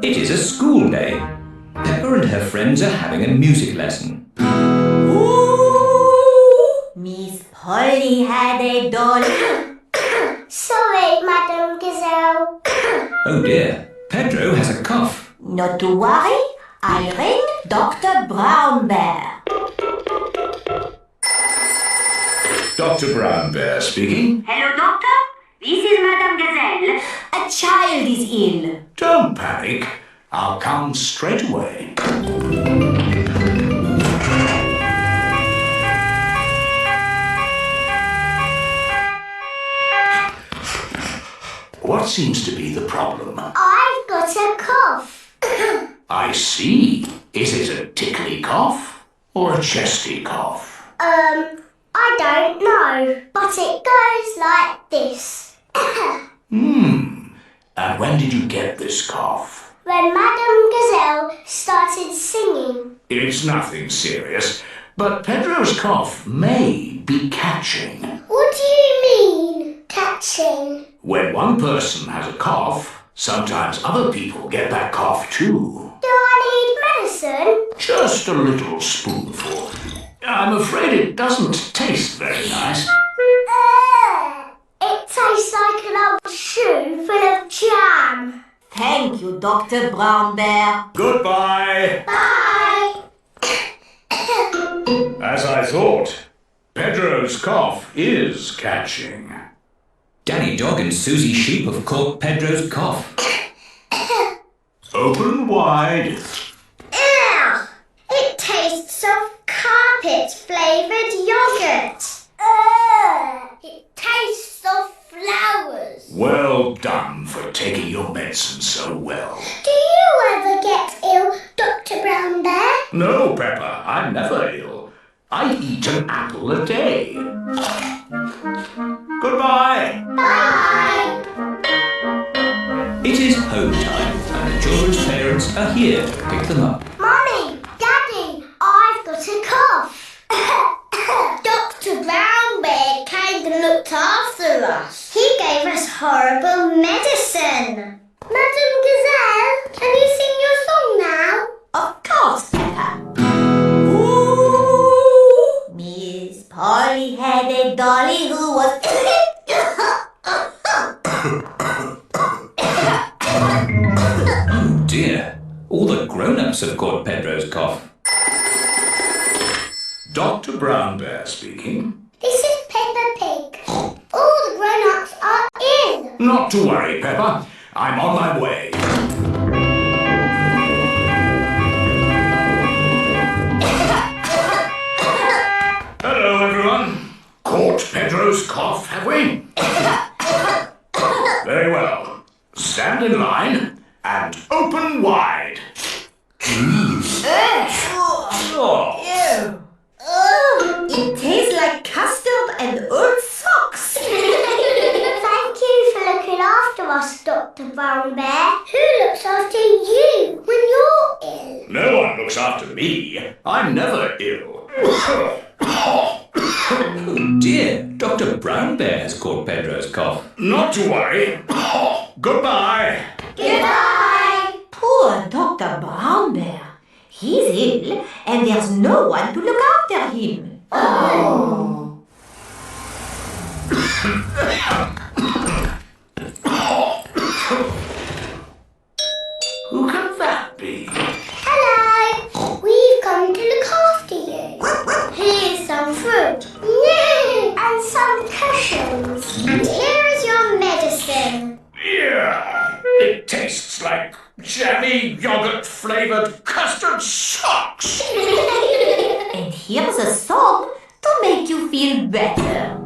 It is a school day. Peppa and her friends are having a music lesson. Ooh, Miss Polly had a dolly. Sorry, Madam Gazelle. Oh dear, Pedro has a cough. Not to worry, I'll ring Dr. Brown Bear. Dr. Brown Bear speaking. Hello, Doctor. This is Madame Gazelle. A child is ill. Don't panic. I'll come straight away. What seems to be the problem? I've got a cough. I see. Is it a tickly cough or a chesty cough? I don't know, but it goes like this. And when did you get this cough? When Madame Gazelle started singing. It's nothing serious, but Pedro's cough may be catching. What do you mean, catching? When one person has a cough, sometimes other people get that cough too. Do I need medicine? Just a little spoonful. I'm afraid it doesn't taste very nice. It tastes like an old shoe full of jam. Thank you, Dr. Brown Bear. Goodbye. Bye. As I thought, Pedro's cough is catching. Danny Dog and Susie Sheep have caught Pedro's cough. Open wide. Ew! It tastes of carpet-flavoured yoghurt. It tastes of flowers. Well done for taking your medicine so well. Do you ever get ill, Dr. Brown Bear? No, Peppa, I'm never ill. I eat an apple a day. Goodbye. Bye. It is home time and the children's parents are here to pick them up. Mummy, Daddy, I've got a cough. Dr. Brown Bear came and looked after us. He gave us horrible medicine. Madam Gazelle, can you sing your song now? Of course, Peppa. Ooh, Miss Polly had a dolly who was... Oh dear, all the grown-ups have caught Pedro's cough. Dr. Brown Bear speaking. This is Peppa Pig. All the grown-ups are in. Not to worry, Peppa. I'm on my way. Hello, everyone. Caught Pedro's cough, have we? Very well. Stand in line and open wide. Oh, it tastes like custard and old socks. Thank you for looking after us, Dr. Brown Bear. Who looks after you when you're ill? No one looks after me. I'm never ill. Oh dear, Dr. Brown Bear has caught Pedro's cough. Not to worry. Goodbye. Goodbye. Poor Dr. Brown Bear. He's ill and there's no one to look after him. Oh. Who can that be? Hello. We've come to look after you. Here's some fruit. Yay! And some cushions. And here is your medicine. Yeah, it tastes like jammy yogurt-flavoured custard socks. And here's a song to make you feel better.